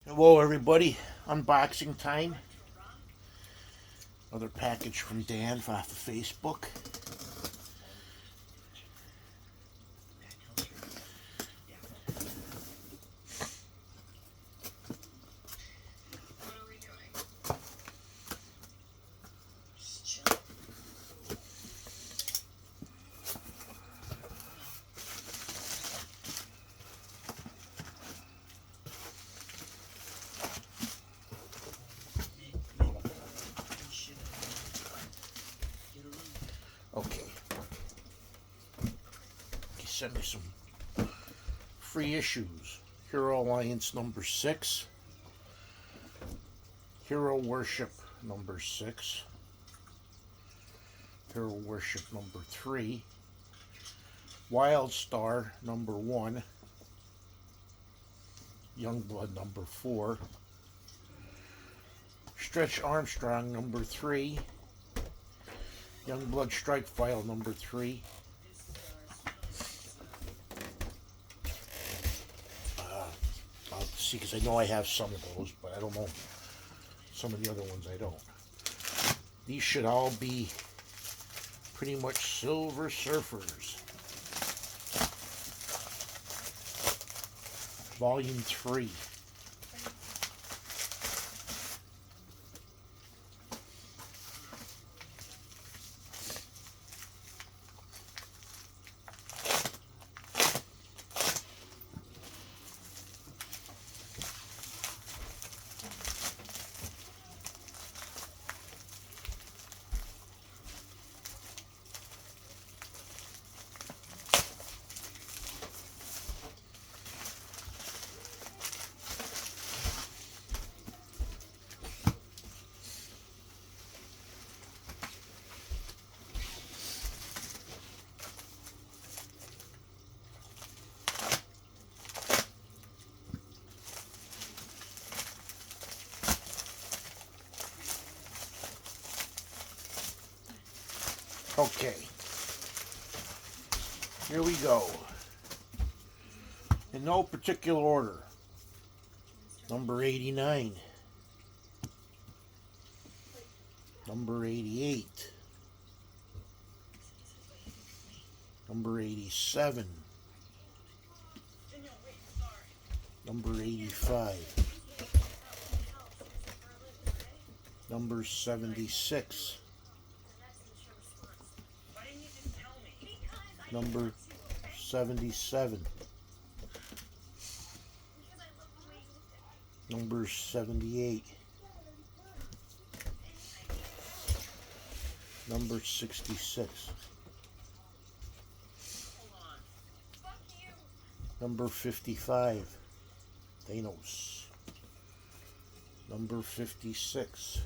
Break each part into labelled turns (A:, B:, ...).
A: Hello, everybody. Unboxing time. Another package from Dan off of Facebook. Okay. He sent me some free issues. Hero Alliance number 6. Hero Worship number 6. Hero Worship number 3. Wildstar number 1. Youngblood number 4. Stretch Armstrong number 3. Youngblood Strike File number 3. I'll see, because I know I have some of those, but I don't know some of the other ones I don't. These should all be pretty much Silver Surfers. Volume 3. Okay, here we go. In no particular order. Number 89. Number 88. Number 87. Number 85. Number 76. Number 77. Number 78. Number 66. Number 55. Thanos. Number 56.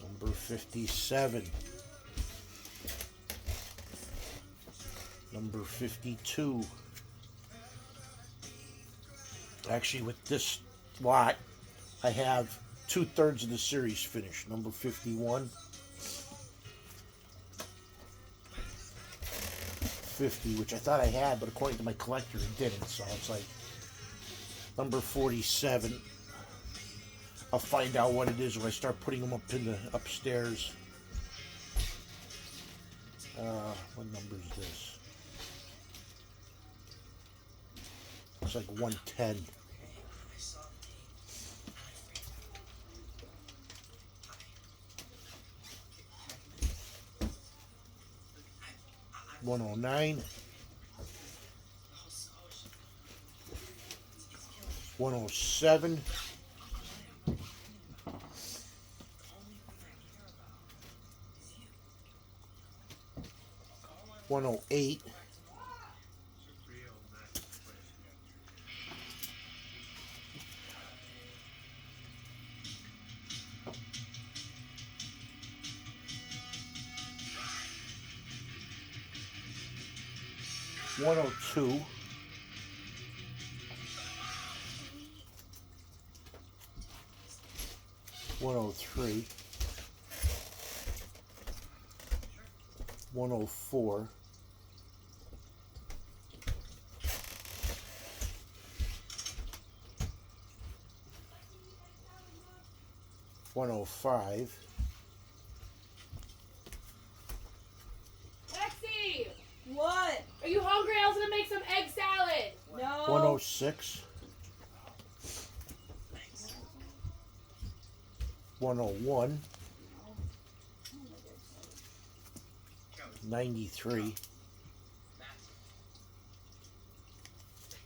A: Number 57. Number 52. Actually, with this lot, I have 2/3 of the series finished. Number 51. 50, which I thought I had, but according to my collector, it didn't. So it's like number 47. I'll find out what it is when I start putting them up in the upstairs. What number is this? Looks like 110. $109. 107. 108. 102. 103. 104. 105.
B: Lexi!
C: What?
B: Are you hungry? I was gonna make some egg salad.
C: No.
A: 106. 101. 93.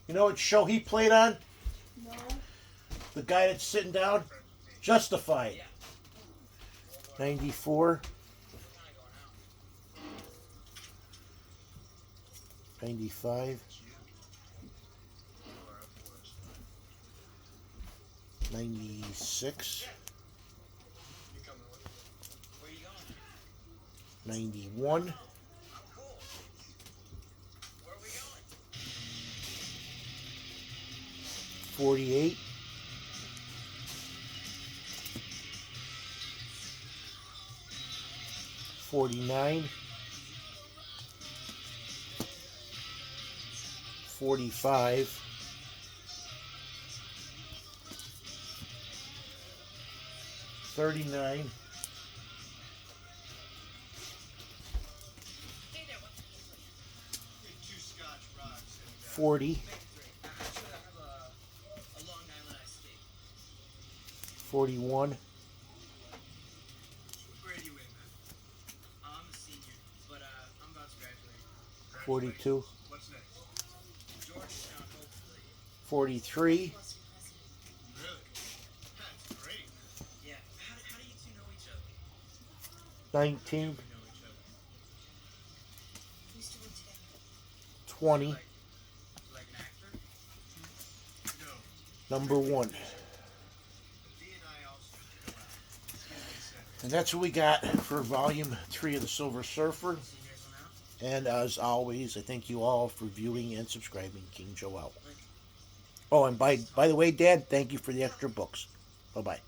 A: You know what show he played on?
C: No.
A: The guy that's sitting down? Justified. 94. 95. 96. 91. 48. 49. 45. 39. 40. 41. 42. 43. 19. 20. Number 1. And that's what we got for volume 3 of the Silver Surfer. And as always, I thank you all for viewing and subscribing. King Joe out. Oh, and by the way, Dad, thank you for the extra books. Bye-bye.